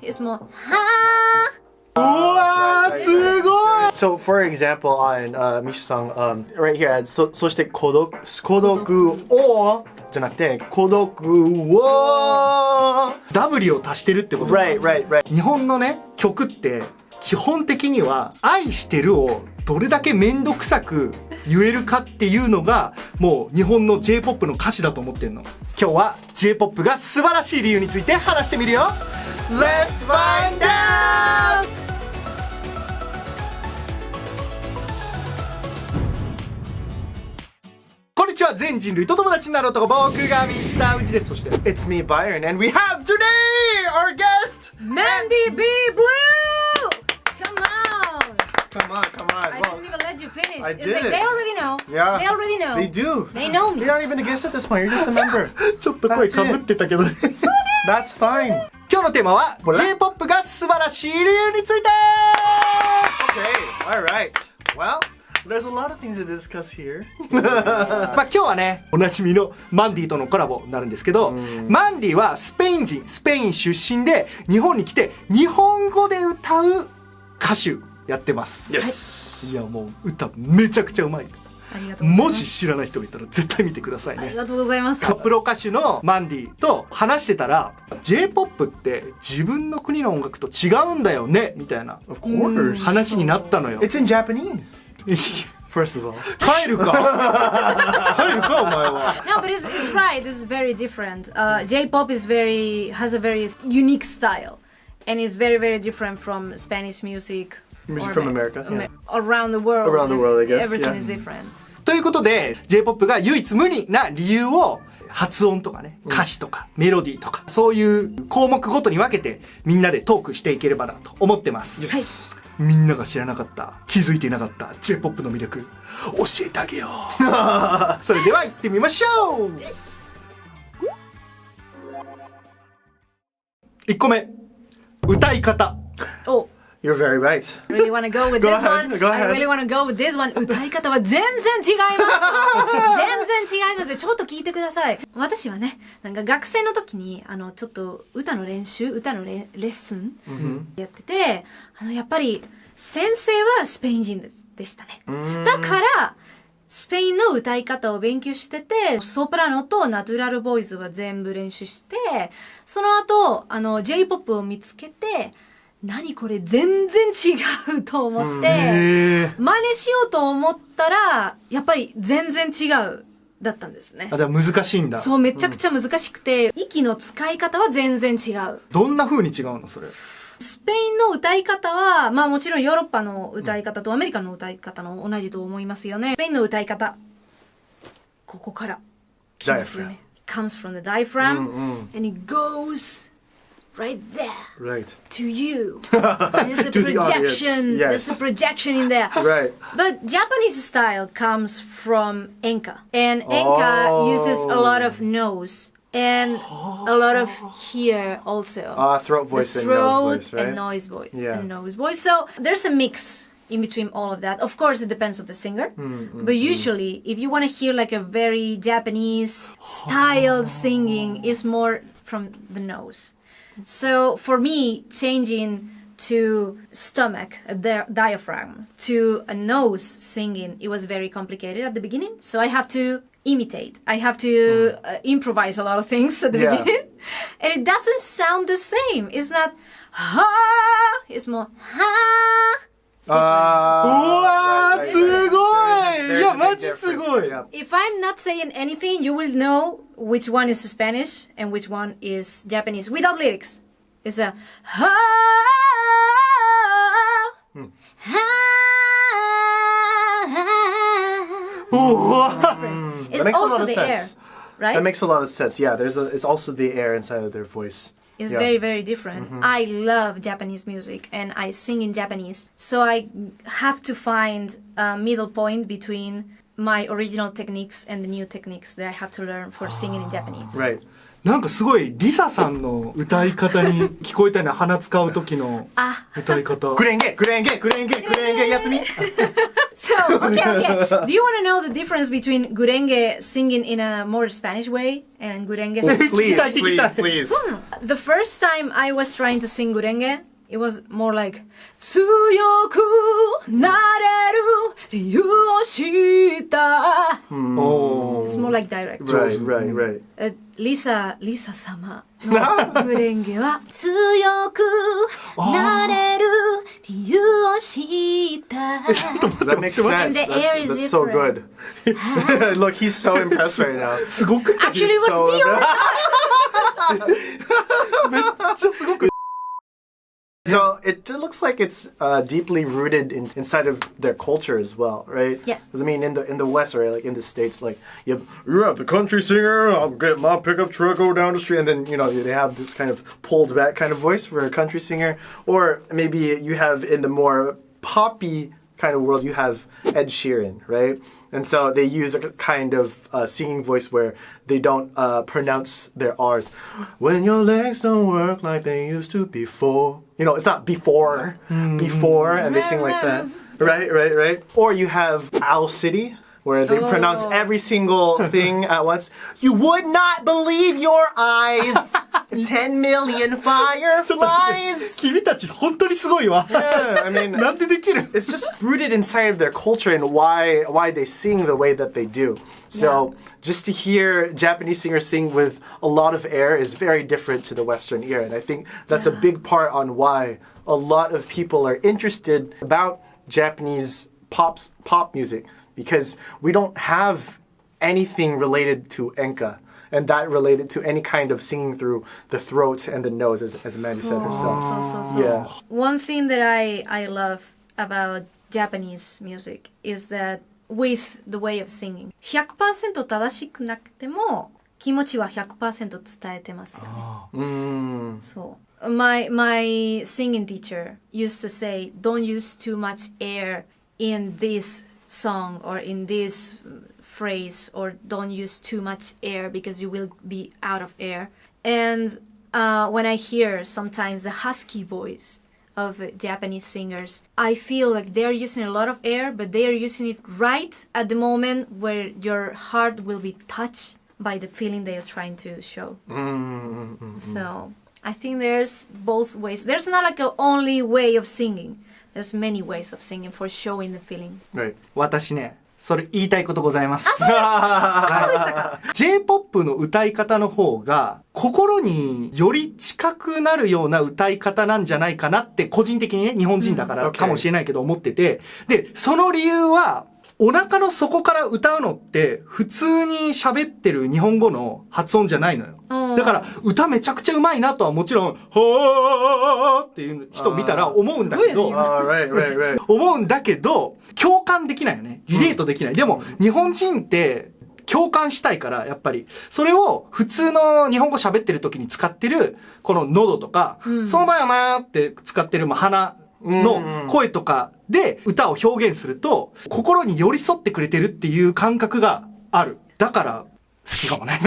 is more はうわー、すごい So, for example, on Misha-san, right here, そして孤独をじゃなくて孤独を W を足してるってこと。 Right. 日本のね曲って基本的には愛してるをどれだけめんどくさく言えるかっていうのがもう日本の J-POP の歌詞だと思ってんの。今日は J-POP が素晴らしい理由について話してみるよ。 Let's find out! こんにちは、全人類と友達になる男、僕がミスターウジです。そして It's me, Byron, and we have today our guest! Mandy B. Blue! Come on. I didn't even let you finish. I It's did like it. they already know. Yeah. They already know. They do. They know me. You're not even a guest at this point, you're just a member. ちょっと声かぶってたけどね。 That's fine. 今日のテーマはこれ J-POP が素晴らしい理由について。 Okay, alright. Well, there's a lot of things to discuss here. まあ今日はね、おなじみのマンディとのコラボになるんですけど、マンディはスペイン人、スペイン出身で日本に来て日本語で歌う歌手やってます。 Yes. いやもう歌めちゃくちゃうまい。ありがとうございます。もし知らない人がいたら絶対見てくださいね。ありがとうございます。プロ歌手のマンディと話してたら J-POP って自分の国の音楽と違うんだよねみたいな Of course. 話になったのよ。 It's in Japanese, first of all. 帰るか帰るかお前は。 No, but it's right. This is very different. J-pop has a very unique style, and it's very different from Spanish music. Music or from America, yeah. Around the world. Around the world, I guess, Everything yeah. is different. ということで J-POP が唯一無二な理由を発音とかね、歌詞とかメロディーとかそういう項目ごとに分けてみんなでトークしていければなと思ってます。 Yes. みんなが知らなかった、気づいていなかった J-POP の魅力教えてあげよう。それでは行ってみましょう。1個目、歌い方。 Oh. You're very right. I really want to go with Go this ahead, one. go I ahead. really want to go with this one. 歌い方は全然違います。全然違います。ちょっと聞いてください。私はね、なんか学生の時に、ちょっと歌のレッスンやってて、やっぱり先生はスペイン人でしたね。だから、スペインの歌い方を勉強してて、ソプラノとナチュラルボイスは全部練習して、その後、J-POP を見つけて、何これ全然違うと思って、真似しようと思ったら、やっぱり全然違うだったんですね。あ、でも難しいんだ。そう、めちゃくちゃ難しくて、息の使い方は全然違う。どんな風に違うのそれ。スペインの歌い方は、まあもちろんヨーロッパの歌い方とアメリカの歌い方の同じと思いますよね。スペインの歌い方、ここから来ますよね。comes from the diaphragm, and it goes right there, Right. to you. There's a To the audience, projection. yes. There's a projection in there. Right. But Japanese style comes from enka, and enka uses a lot of nose and a lot of here also. Throat voice the and throat nose voice, right? and noise voice Yeah. and nose voice. So there's a mix in between all of that. Of course, it depends on the singer. But usually, if you want to hear like a very Japanese style singing, is more from the nose. So for me, changing to stomach, the diaphragm, to a nose singing, it was very complicated at the beginning. So I have to imitate. I have to improvise a lot of things at the Yeah. beginning. And it doesn't sound the same. It's not ha, it's more ha. うわー、すごい。いや、マジすごい。 If I'm not saying anything, you will know which one is Spanish and which one is Japanese without lyrics. It's a ha, ha, It's That makes a lot also of the air, sense. right? That makes a lot of sense. Yeah, it's also the air inside of their voice. It's Yeah. very different. I love Japanese music and I sing in Japanese. So I have to find a middle point between my original techniques and the new techniques that I have to learn for singing in Japanese. Right. なんかすごいリサさんの歌い方に聞こえたね。鼻使う時の歌い方。グレンゲやってみ。So, okay. Do you want to know the difference between Gurenge singing in a more Spanish way and Gurenge singing? Please. The first time I was trying to sing Gurenge, it was more like 強くなれる理由を知った It's more like direct. Right. Lisa 様のGurenge は強くなれる理由を知った That makes sense. And the air is That's so good. Look, he's so impressed right now. すごく Actually, it was me. めっちゃすごく So it just looks like it's deeply rooted inside of their culture as well, right? Yes. Because I mean, in the West, or like in the States, like you have the country singer. I'll get my pickup truck, go down the street, and then they have this kind of pulled back kind of voice for a country singer, or maybe you have in the more poppy kind of world, you have Ed Sheeran, right? And so they use a kind of singing voice where they don't pronounce their R's. When your legs don't work like they used to before. It's not before, and they sing like that. Right. Or you have Owl City, where they pronounce every single thing at once. You would not believe your eyes. 10 million fireflies. 君たち本当にすごいわ。Yeah, I mean, なんでできる it's just rooted inside of their culture and why they sing the way that they do. So just to hear Japanese singers sing with a lot of air is very different to the Western ear. And I think that's a big part on why a lot of people are interested about Japanese pop music, because we don't have anything related to enka. And that related to any kind of singing through the throat and the nose, as Mandy said herself. Yeah. One thing that I love about Japanese music is that with the way of singing, 100% 正しくなくても気持ちは 100% 伝えてますよね。そう。My singing teacher used to say, don't use too much air in this song or in this phrase, or don't use too much air because you will be out of air. And when I hear sometimes the husky voice of Japanese singers, I feel like they're using a lot of air, but they are using it right at the moment where your heart will be touched by the feeling they are trying to show. So I think there's both ways. There's not like a only way of singing. There's many ways of singing for showing the feeling. Right. 私ね、それ言いたいことございます。そうでしたか。J-POP の歌い方の方が心により近くなるような歌い方なんじゃないかなって個人的にね、日本人だからかもしれないけど思ってて、で、その理由はお腹の底から歌うのって普通に喋ってる日本語の発音じゃないのよ。だから歌めちゃくちゃうまいなとはもちろん、はーっていう人を見たら思うんだけど、思うんだけど、共感できないよね。リレートできない。でも日本人って共感したいから、やっぱり。それを普通の日本語喋ってる時に使ってる、この喉とか、そうだよなーって使ってる、鼻の声とかで歌を表現すると、心に寄り添ってくれてるっていう感覚がある。だから、好きかもね。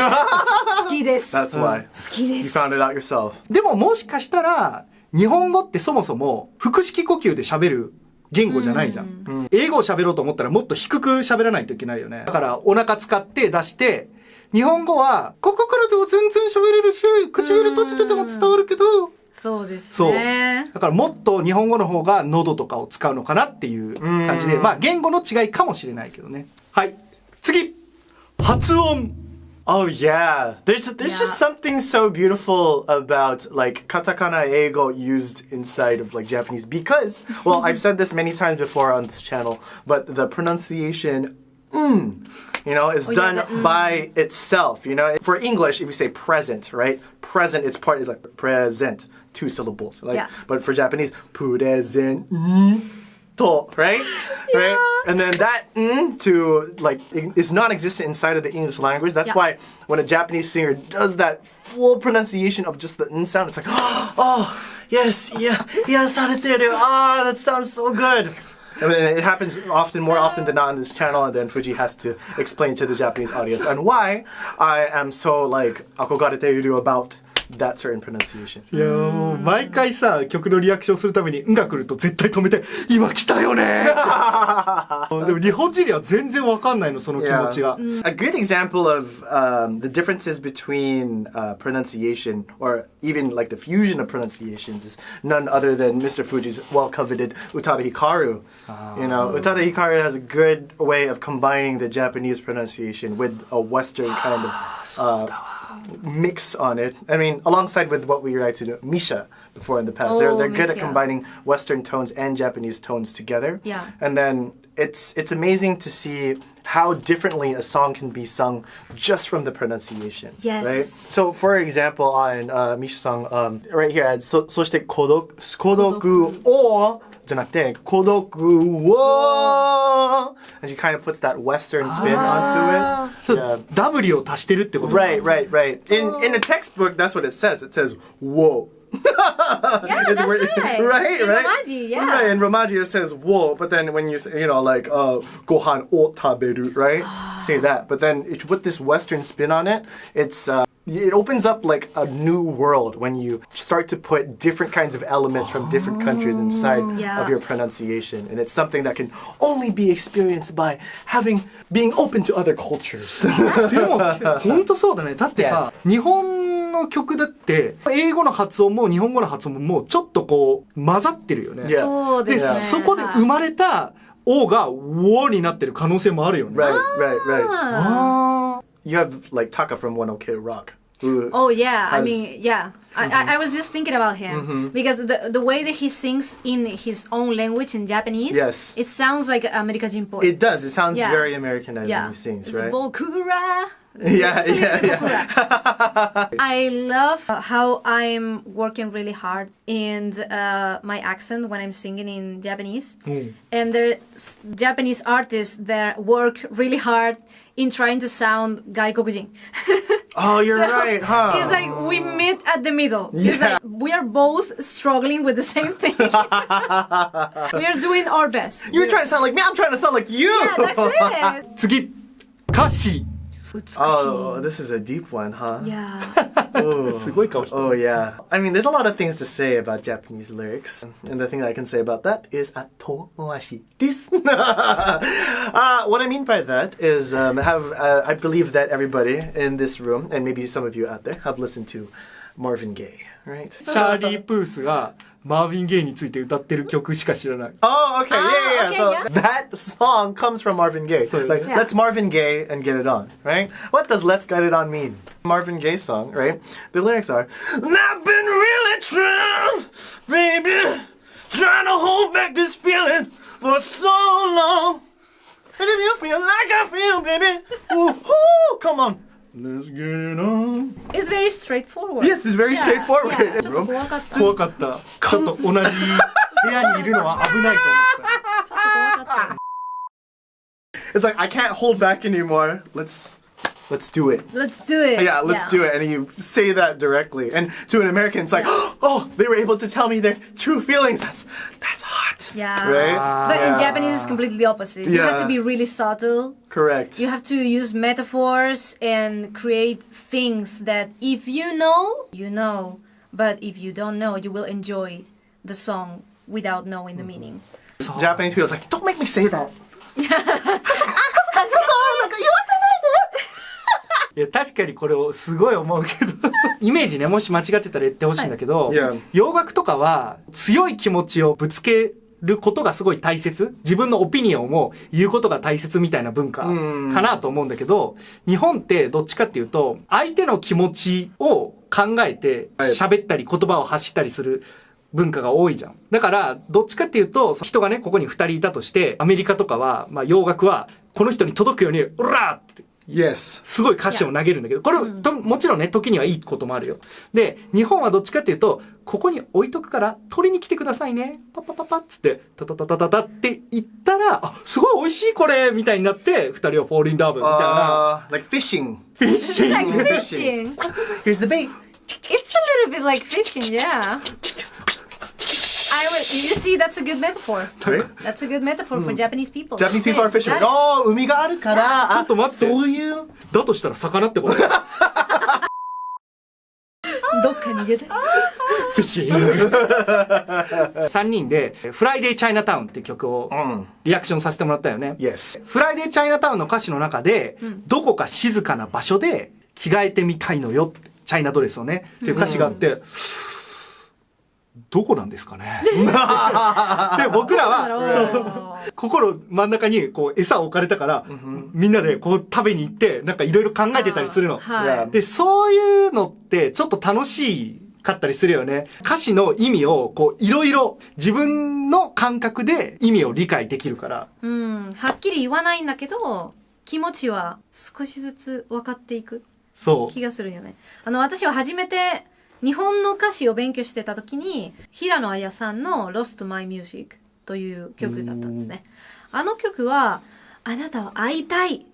好きです。That's why. 好きです。You found it out yourself. でももしかしたら、日本語ってそもそも腹式呼吸で喋る言語じゃないじゃん。英語を喋ろうと思ったらもっと低く喋らないといけないよね。だからお腹使って出して、日本語は、ここからでも全然喋れるし、唇閉じてても伝わるけど、そうですね。そう。だからもっと日本語の方が喉とかを使うのかなっていう感じで、まあ言語の違いかもしれないけどね。はい。次発音 Oh yeah, there's just something so beautiful about like katakana eigo used inside of like Japanese, because well, I've said this many times before on this channel, but the pronunciation is done by itself. For English, if you say present, right? Present, its part is like present, 2 syllables. Like, but for Japanese, present. Right? Right? And then that to like is non-existent inside of the English language. That's why when a Japanese singer does that full pronunciation of just the sound, it's like, oh, yes, yeah, sareteru. Ah, that sounds so good. And then it happens more often than not on this channel, and then Fuji has to explain to the Japanese audience and why I am so like akogareteiru about that certain pronunciation. いやもう毎回さ曲のリアクションするために「ん」が来ると絶対止めて「今来たよね!」でも日本人には全然わかんないのその気持ちが。A good example of the differences between pronunciation or even like the fusion of pronunciations is none other than Mr. Fuji's well-coveted Utada Hikaru. You know, Utada Hikaru has a good way of combining the Japanese pronunciation with a Western kind of mix on it. I mean, alongside with what we were actually doing, Misha before in the past. They're good at combining Western tones and Japanese tones together. Yeah. And then it's amazing to see how differently a song can be sung just from the pronunciation. Yes. Right? So for example, on Misha song, right here, そして孤独をじゃなくて孤独を and she kind of puts that Western spin onto it. そう、W を足してるってこと。 Right. In the textbook, that's what it says. It says whoa. Yeah, that's right. Right. In Romaji, yeah. Right, in Romaji it says whoa, but then when you say, you know, like gohan o taberu, right? Say that. But then if you put this Western spin on it, it opens up like a new world when you start to put different kinds of elements from different countries inside of your pronunciation. And it's something that can only be experienced by being open to other cultures. でも本当そうだね。だってさ、日本の曲だって英語の発音も日本語の発音もちょっとこう混ざってるよね。Yeah. そうですね。そこで生まれた「O」が「WO」になってる可能性もあるよね。Right. あ You have like Taka from 1OK Rock. Who Oh yeah, I has- mean yeah. I was just thinking about him because the way that he sings in his own language in Japanese, Yes. it sounds like America Jinpoi. It does. It sounds Yeah. very Americanized yeah, when he sings, it's right? Bokura. Yeah. I love how I'm working really hard in my accent when I'm singing in Japanese. And there's Japanese artists that work really hard in trying to sound 外国人. Oh, you're right, huh? It's like we meet at the middle. It's Yeah. like we are both struggling with the same thing. We are doing our best. You're trying to sound like me. I'm trying to sound like you. Yeah, that's it. 次歌詞 Oh, this is a deep one, huh? Yeah. Oh. すごい顔してる。 Oh yeah. I mean, there's a lot of things to say about Japanese lyrics, and the thing I can say about that is atomoashi desu. What I mean by that is I believe that everybody in this room, and maybe some of you out there, have listened to Marvin Gaye, right? シャーリー・プースがマーヴィン・ゲイについて歌ってる曲しか知らない。 Oh, okay, yeah. okay, So yeah. that song comes from Marvin Gaye. So, Like, yeah. let's Marvin Gaye and get it on, right? What does "Let's Get It On" mean? Marvin Gaye song, right? The lyrics are, "I've been really trying, baby, trying to hold back this feeling for so long. And if you feel like I feel, baby, ooh, come on, let's get it on." It's very straightforward. Yes, it's very straightforward. Yeah. ちょっと怖かった。怖かった。ちょっと同じ部屋にいるのは危ないと思った。ちょっと怖かった。 It's like I can't hold back anymore. Let's do it. Let's do it. Yeah, let's do it. And you say that directly. And to an American, it's like, oh, they were able to tell me their true feelings. That's hot. Yeah. Right? But in Japanese, it's completely opposite. You have Yeah. to be really subtle. Correct. You have to use metaphors and create things that if you know, you know. But if you don't know, you will enjoy the song without knowing the meaning. Japanese people's like, don't make me say that. いや確かにこれをすごい思うけどイメージねもし間違ってたら言ってほしいんだけど、はい Yeah. 洋楽とかは強い気持ちをぶつけることがすごい大切、自分のオピニオンを言うことが大切みたいな文化かなと思うんだけど、日本ってどっちかっていうと相手の気持ちを考えて喋ったり言葉を発したりする文化が多いじゃん。だからどっちかっていうと人がねここに2人いたとしてアメリカとかは、まあ、洋楽はこの人に届くように「オラー!」って Yes. すごい歌詞を投げるんだけど、これもちろんね時にはいいこともあるよ。で日本はどっちかっていうとここに置いとくから取りに来てくださいねパッパッパッパッつってタタタタタタって言ったらあすごい美味しいこれみたいになって2人はフォールインラブみたいな Like fishing. フィッシン Like グ fishing. Here's the bait. It's a little bit like fishing, yeah. You see, that's a good metaphor. Right? That's a good metaphor for Japanese people. Japanese people are fishermen. おー、海があるから。ちょっと待って。そういう。だとしたら魚ってことどっか逃げて。フィッシング3人で「フライデーチャイナタウン」って曲をリアクションさせてもらったよね。Yes. フライデーチャイナタウンの歌詞の中で、どこか静かな場所で着替えてみたいのよってチャイナドレスをねっていう歌詞があって、どこなんですかねで僕らは心真ん中にこう餌を置かれたから、みんなでこう食べに行ってなんかいろいろ考えてたりするの、でそういうのってちょっと楽しいかったりするよね。歌詞の意味をこういろいろ自分の感覚で意味を理解できるから、はっきり言わないんだけど気持ちは少しずつ分かっていく気がするよね。私は初めて日本の歌詞を勉強してた時に平野綾さんの Lost My Music という曲だったんですね。あの曲はあなたは会いたい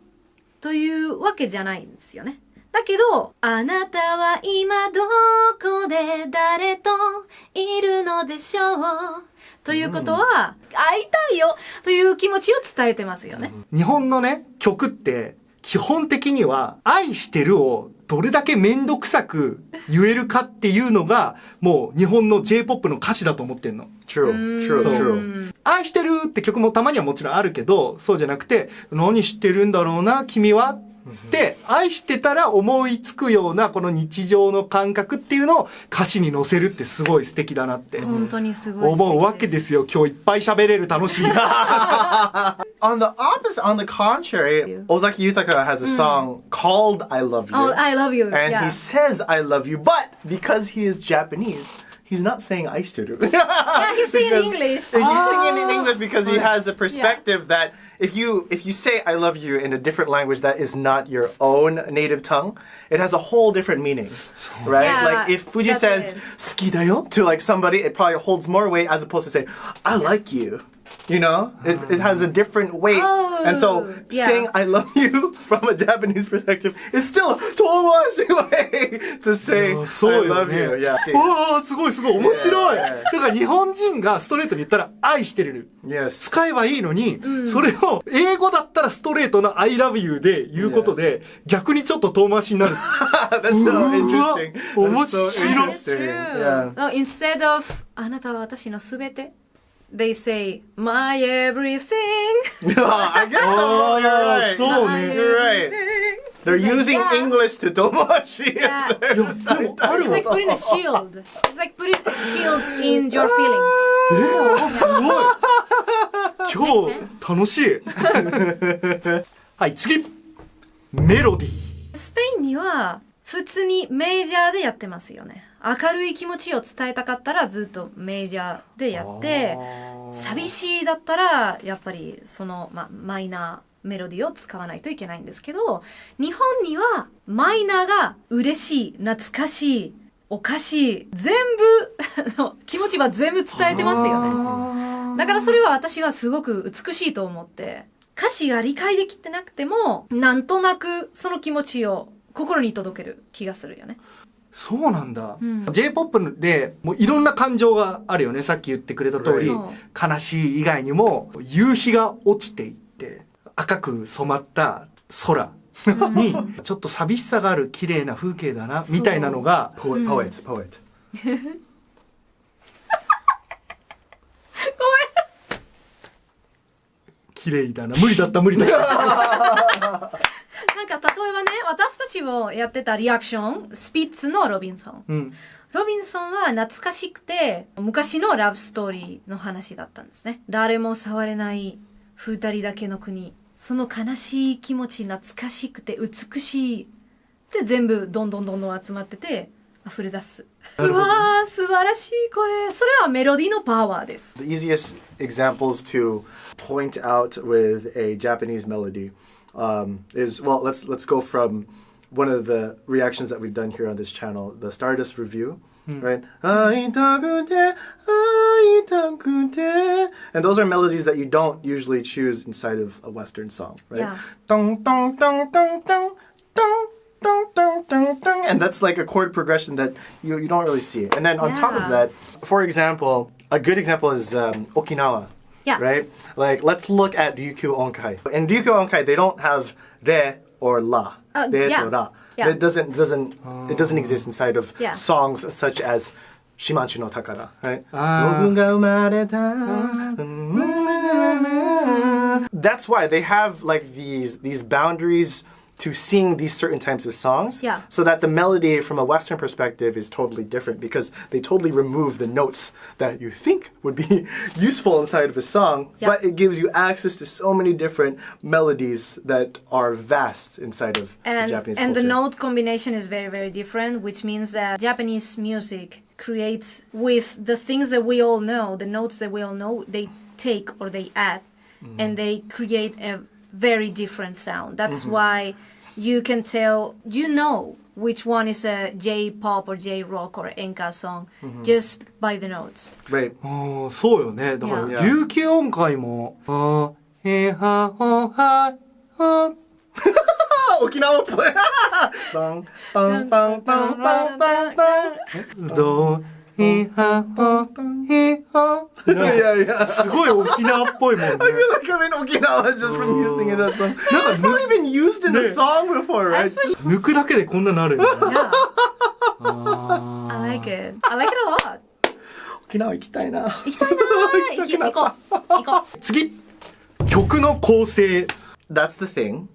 というわけじゃないんですよね。だけど、あなたは今どこで誰といるのでしょうということは、会いたいよという気持ちを伝えてますよね。日本のね、曲って基本的には愛してるをどれだけめんどくさく言えるかっていうのがもう日本の J-POP の歌詞だと思ってんの。True. 愛してるって曲もたまにはもちろんあるけど、そうじゃなくて、何知ってるんだろうな、君はで、愛してたら思いつくようなこの日常の感覚っていうのを歌詞に載せるってすごい素敵だなって本当にすごい素敵です思うわけですよ。今日いっぱい喋れる楽しいな。On the opposite, on the contrary, Ozaki Yutaka has a song called I Love You. Oh, I love you. And yeah. he says I love you, but because he is Japanese, he's not saying aishiteru. Yeah, he's saying in English. He's singing in English because he has the perspective that if you say I love you in a different language that is not your own native tongue, it has a whole different meaning, right? Yeah, like if Fuji says 好きだよ to like somebody, it probably holds more weight as opposed to say I like you. You know, it has a different weight. And so saying I love you from a Japanese perspective is still a totally way to say I love you. Yeah. わあ、すごいすごい面白い。だから日本人がストレートに言ったら愛してる。Yes. 使えばいいのに、それを英語だったらストレートな I love you で言うことで、逆にちょっと遠回しになる。That's so interesting. 面白い。That's true. No, instead of あなたは私のすべて they say my everything. I guess so. You're right. そうね。You're right. They're using English to domashi. Yeah. It's like putting a shield. It's like putting a shield in your feelings. すごい。今日楽しい。はい、次。メロディー。スペインには普通にメジャーでやってますよね。明るい気持ちを伝えたかったらずっとメジャーでやって、寂しいだったらやっぱりその、マイナーメロディーを使わないといけないんですけど、日本にはマイナーが嬉しい、懐かしい、おかしい、全部気持ちは全部伝えてますよね。だからそれは私はすごく美しいと思って、歌詞が理解できてなくてもなんとなくその気持ちを心に届ける気がするよね。そうなんだ。J-POP でもういろんな感情があるよね。さっき言ってくれた通り、悲しい以外にも夕日が落ちていって赤く染まった空にちょっと寂しさがある綺麗な風景だなみたいなのがPoet. ごめん。綺麗だな。無理だった。なんか例えばね、私たちもやってたリアクション、スピッツのロビンソン。ロビンソンは懐かしくて、昔のラブストーリーの話だったんですね。誰も触れない二人だけの国。その悲しい気持ち、懐かしくて美しい。で、全部どんどん集まってて、溢れ出す。うわー、素晴らしいこれ。それはメロディのパワーです。The easiest examples to point out with a Japanese melody is, well, let's go from one of the reactions that we've done here on this channel, the Stardust review, right? And those are melodies that you don't usually choose inside of a Western song, right? Yeah. Dong, dong, dong, dong, dong, dong. Dun, dun, dun, dun, and that's like a chord progression that you don't really see. And then on top of that, for example, A good example is Okinawa. Yeah. Right? Like, let's look at Ryukyu Onkai. In Ryukyu Onkai, they don't have re or la. Re yeah. or ra. Yeah. It doesn't exist inside of Yeah. songs such as Shimanchi no Takara, right? That's why they have like these boundaries to sing these certain types of songs, Yeah. so that the melody from a Western perspective is totally different because they totally remove the notes that you think would be useful inside of a song, Yeah. but it gives you access to so many different melodies that are vast inside of the Japanese and culture. the note combination is very, very different, which means that Japanese music creates with the things that we all know, the notes that we all know, they take or they add, and they create a very different sound. That's why you can tell, you know which one is a J-pop or J-rock or enka song just by the notes. Right. そうよね。だから、 Yeah. 琉球音階も、あ、へはほは、は、Okinawa play. Bang, bang, bang, bang, bang, bang, bang. ど、へはほ、へは。 Yeah, yeah. すごい沖縄っぽいもんね。 I feel like I'm in Okinawa just from using it. That song. It's probably been used in a song before, right? Especially, 抜くだけでこんななるよね。 yeah, あ I like it. I like it a lot. Okinawa 行きたいな。行きたいなー。行こう。行こう。ー次、曲の構成。 That's the thing.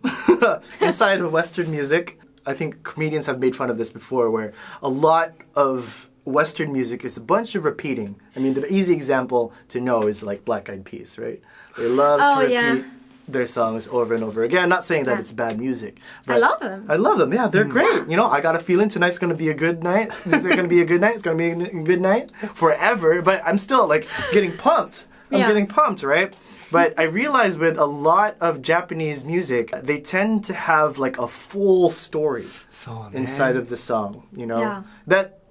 Inside of Western music, I think comedians have made fun of this before, where a lot of Western music is a bunch of repeating. I mean, the easy example to know is like Black Eyed Peas, right? They love to repeat yeah. their songs over and over again. Not saying that Yeah. it's bad music. I love them. I love them. Yeah, they're great. You know, I got a feeling tonight's going to be a good night. Is it going to be a good night? It's going to be a good night forever. But I'm still like getting pumped. I'm Yeah. getting pumped, right? But I realize with a lot of Japanese music, they tend to have like a full story そうね。 inside of the song, you know? Yeah.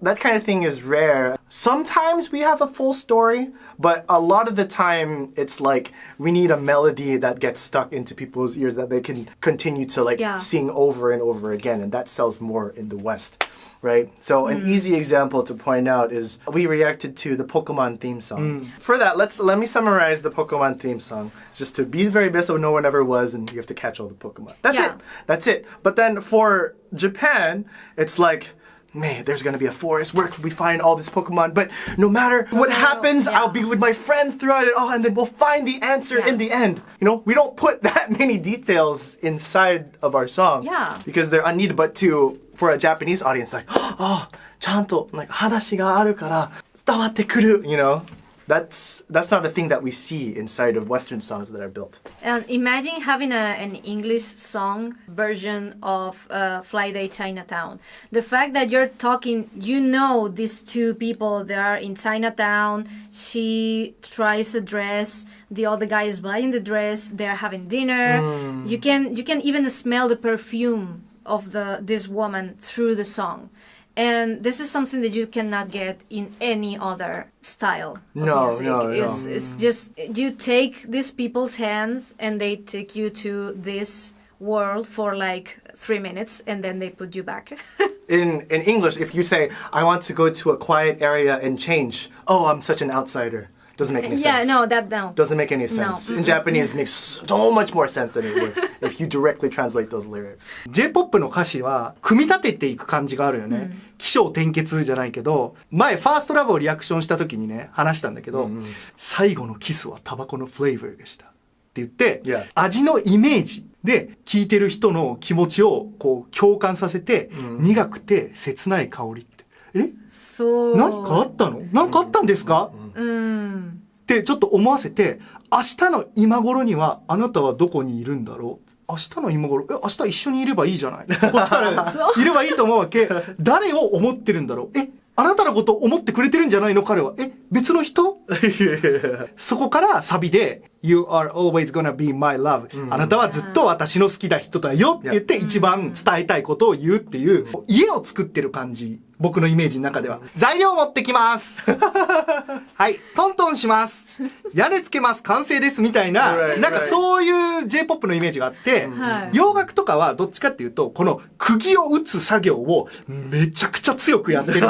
That kind of thing is rare. Sometimes we have a full story, but a lot of the time it's like we need a melody that gets stuck into people's ears that they can continue to like Yeah. sing over and over again, and that sells more in the West. Right? So an easy example to point out is we reacted to the Pokemon theme song. For that, let me summarize the Pokemon theme song. It's just to be the very best of no one ever was, and you have to catch all the Pokemon. That's Yeah. it. That's it. But then for Japan, it's like, man, there's gonna be a forest. Where can we find all this Pokemon? But no matter what happens, Yeah. I'll be with my friends throughout it all, and then we'll find the answer Yeah. in the end. You know, we don't put that many details inside of our song Yeah. because they're unneeded. But for a Japanese audience, like, oh, ちゃんとなんか話があるから伝わってくる. You know, that's not a thing that we see inside of Western songs that are built. And imagine having an English song version of Fly Day Chinatown. The fact that you're talking, you know, these two people, they are in Chinatown. She tries a dress. The other guy is buying the dress. They're having dinner. You can even smell the perfume of this woman through the song. And this is something that you cannot get in any other style of music. It's just, you take these people's hands and they take you to this world for like 3 minutes and then they put you back. In English, if you say, I want to go to a quiet area and change, oh, I'm such an outsider. Doesn't make any sense. Yeah, no. Doesn't make any sense. No. In Japanese, it makes so much more sense than it would if you directly translate those lyrics. J-POP の歌詞は組み立てていく感じがあるよね。起承転結じゃないけど、前ファーストラブをリアクションした時にね、話したんだけど、最後のキスはタバコのフレーバーでした。って言って、Yeah. 味のイメージで聴いてる人の気持ちをこう共感させて、苦くて切ない香りって。そう。何かあったの？何かあったんですか？ってちょっと思わせて、明日の今頃にはあなたはどこにいるんだろう？明日の今頃、明日一緒にいればいいじゃない。こっちからいればいいと思うわけ。誰を思ってるんだろう？あなたのこと思ってくれてるんじゃないの彼は。別の人？そこからサビで You are always gonna be my love、あなたはずっと私の好きな人だよって言って一番伝えたいことを言うっていう、家を作ってる感じ僕のイメージの中では。材料持ってきます。はい。トントンします。屋根つけます。完成です。みたいな、なんかそういう J-POP のイメージがあって、洋楽とかはどっちかっていうと、この釘を打つ作業をめちゃくちゃ強くやってる。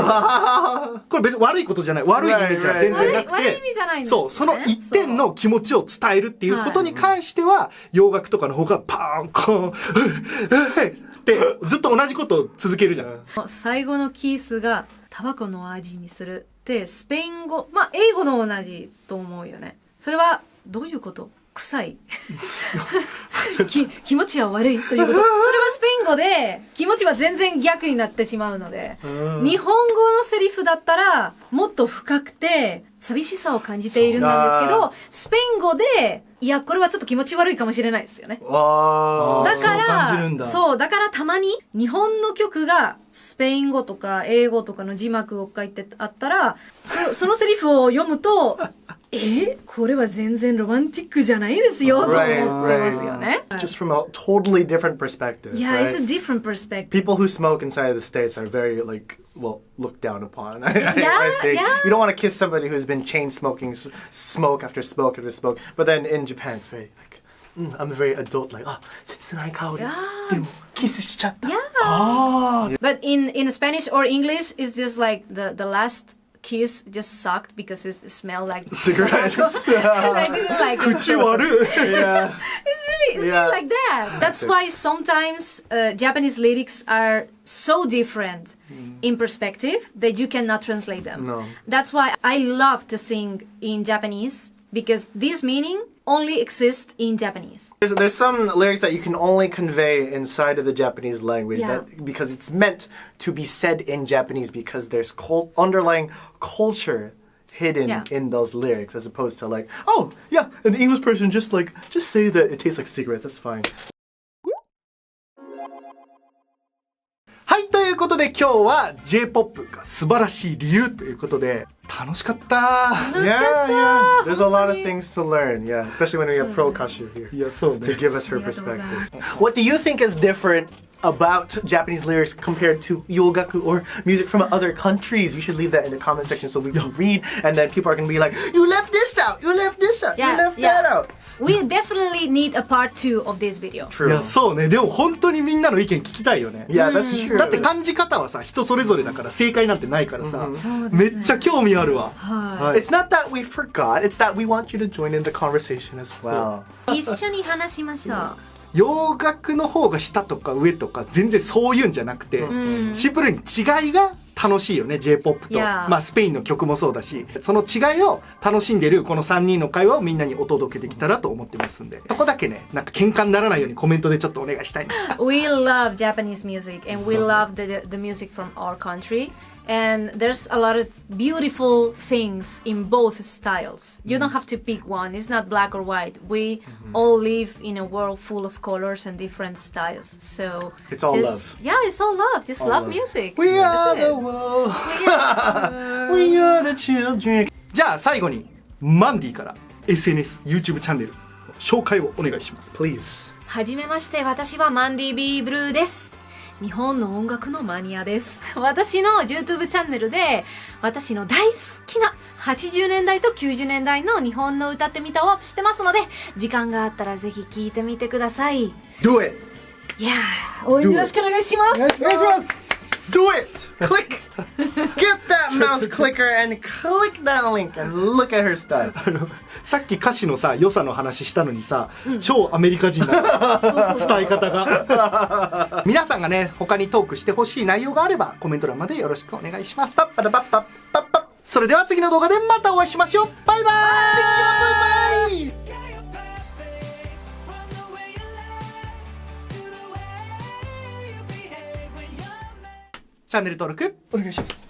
これ別に悪いことじゃない。悪いイメージは全然なくて。悪い意味じゃないんですね。そう、その一点の気持ちを伝えるっていうことに関しては、洋楽とかの方がパーン、コーン、ってずっと同じことを続けるじゃん。最後のキースがタバコの味にするってスペイン語、まあ英語の同じと思うよね。それはどういうこと？臭い気持ちは悪いということ。それはスペイン語で気持ちは全然逆になってしまうので、日本語のセリフだったらもっと深くて寂しさを感じているんですけど、スペイン語でいやこれはちょっと気持ち悪いかもしれないですよね。だからそうだからたまに日本の曲がスペイン語とか英語とかの字幕を書いてあったら、そのセリフを読むとこれは全然ロマンチックじゃないですよと思ってますよね。Just from a totally different perspective. Yeah, right? it's a different perspective. People who smoke inside of the States are very, like, well, looked down upon. I think. Yeah. You don't want to kiss somebody who's been chain smoking, smoke after smoke after smoke. But then in Japan, it's very, like, I'm very adult, like, 切ない香り。でも、キスしちゃった。Yeah. But in Spanish or English, it's just like the last kiss just sucked because it smelled like cigarettes. And I didn't like it. Yeah. It's really like that. That's why sometimes Japanese lyrics are so different in perspective that you cannot translate them. No. That's why I love to sing in Japanese because this meaning only exists in Japanese. There's some lyrics that you can only convey inside of the Japanese language because it's meant to be said in Japanese because there's underlying culture hidden in those lyrics as opposed to like, oh yeah, an English person just say that it tastes like cigarettes, that's fine. はい、ということで今日は J-POP が素晴らしい理由ということで楽しかった。Yeah. There's a lot of things to learn, yeah, especially when we have Pro Kashu here to give us her perspective. What do you think is different about Japanese lyrics compared to yogaku or music from other countries? You should leave that in the comment section so we can read, and then people are going to be like, you left this out, you left this out, you left that out. We definitely need a part 2 of this video. いやそうね。でも本当にみんなの意見聞きたいよね。Yeah, that's true. だって感じ方はさ人それぞれだから正解なんてないからさ、めっちゃ興味あるわ。It's not that we forgot, it's that we want you to join in the conversation as well. 一緒に話しましょう。洋楽の方が下とか上とか全然そういうんじゃなくて、シンプルに違いが楽しいよね。 J-POP と、まあスペインの曲もそうだし、その違いを楽しんでるこの3人の会話をみんなにお届けできたらと思ってますんで、そこだけねなんか喧嘩にならないようにコメントでちょっとお願いしたいな。We love Japanese music and we love the music from our country. And there's a lot of beautiful things in both styles. You don't have to pick one. It's not black or white. We all live in a world full of colors and different styles. So it's all love. Yeah, it's all love. Just love music. We are the world. We are the children. じゃあ最後にマンディから SNS、YouTube チャンネル紹介をお願いします。Please. はじめまして、私はマンディビーブルーです。日本の音楽のマニアです。私の YouTube チャンネルで私の大好きな80年代と90年代の日本の歌ってみたをアップしてますので、時間があったらぜひ聴いてみてください。 Do it! いやー、応援よろしくお願いします。お願いします。Do it! Click! Get that mouse clicker and click that link and look at her style. さっき歌詞のさ良さの話したのにさ、超アメリカ人な伝え方が皆さんがね他にトークしてほしい内容があればコメント欄までよろしくお願いします。それでは次の動画でまたお会いしましょう。バイバーイ。チャンネル登録お願いします。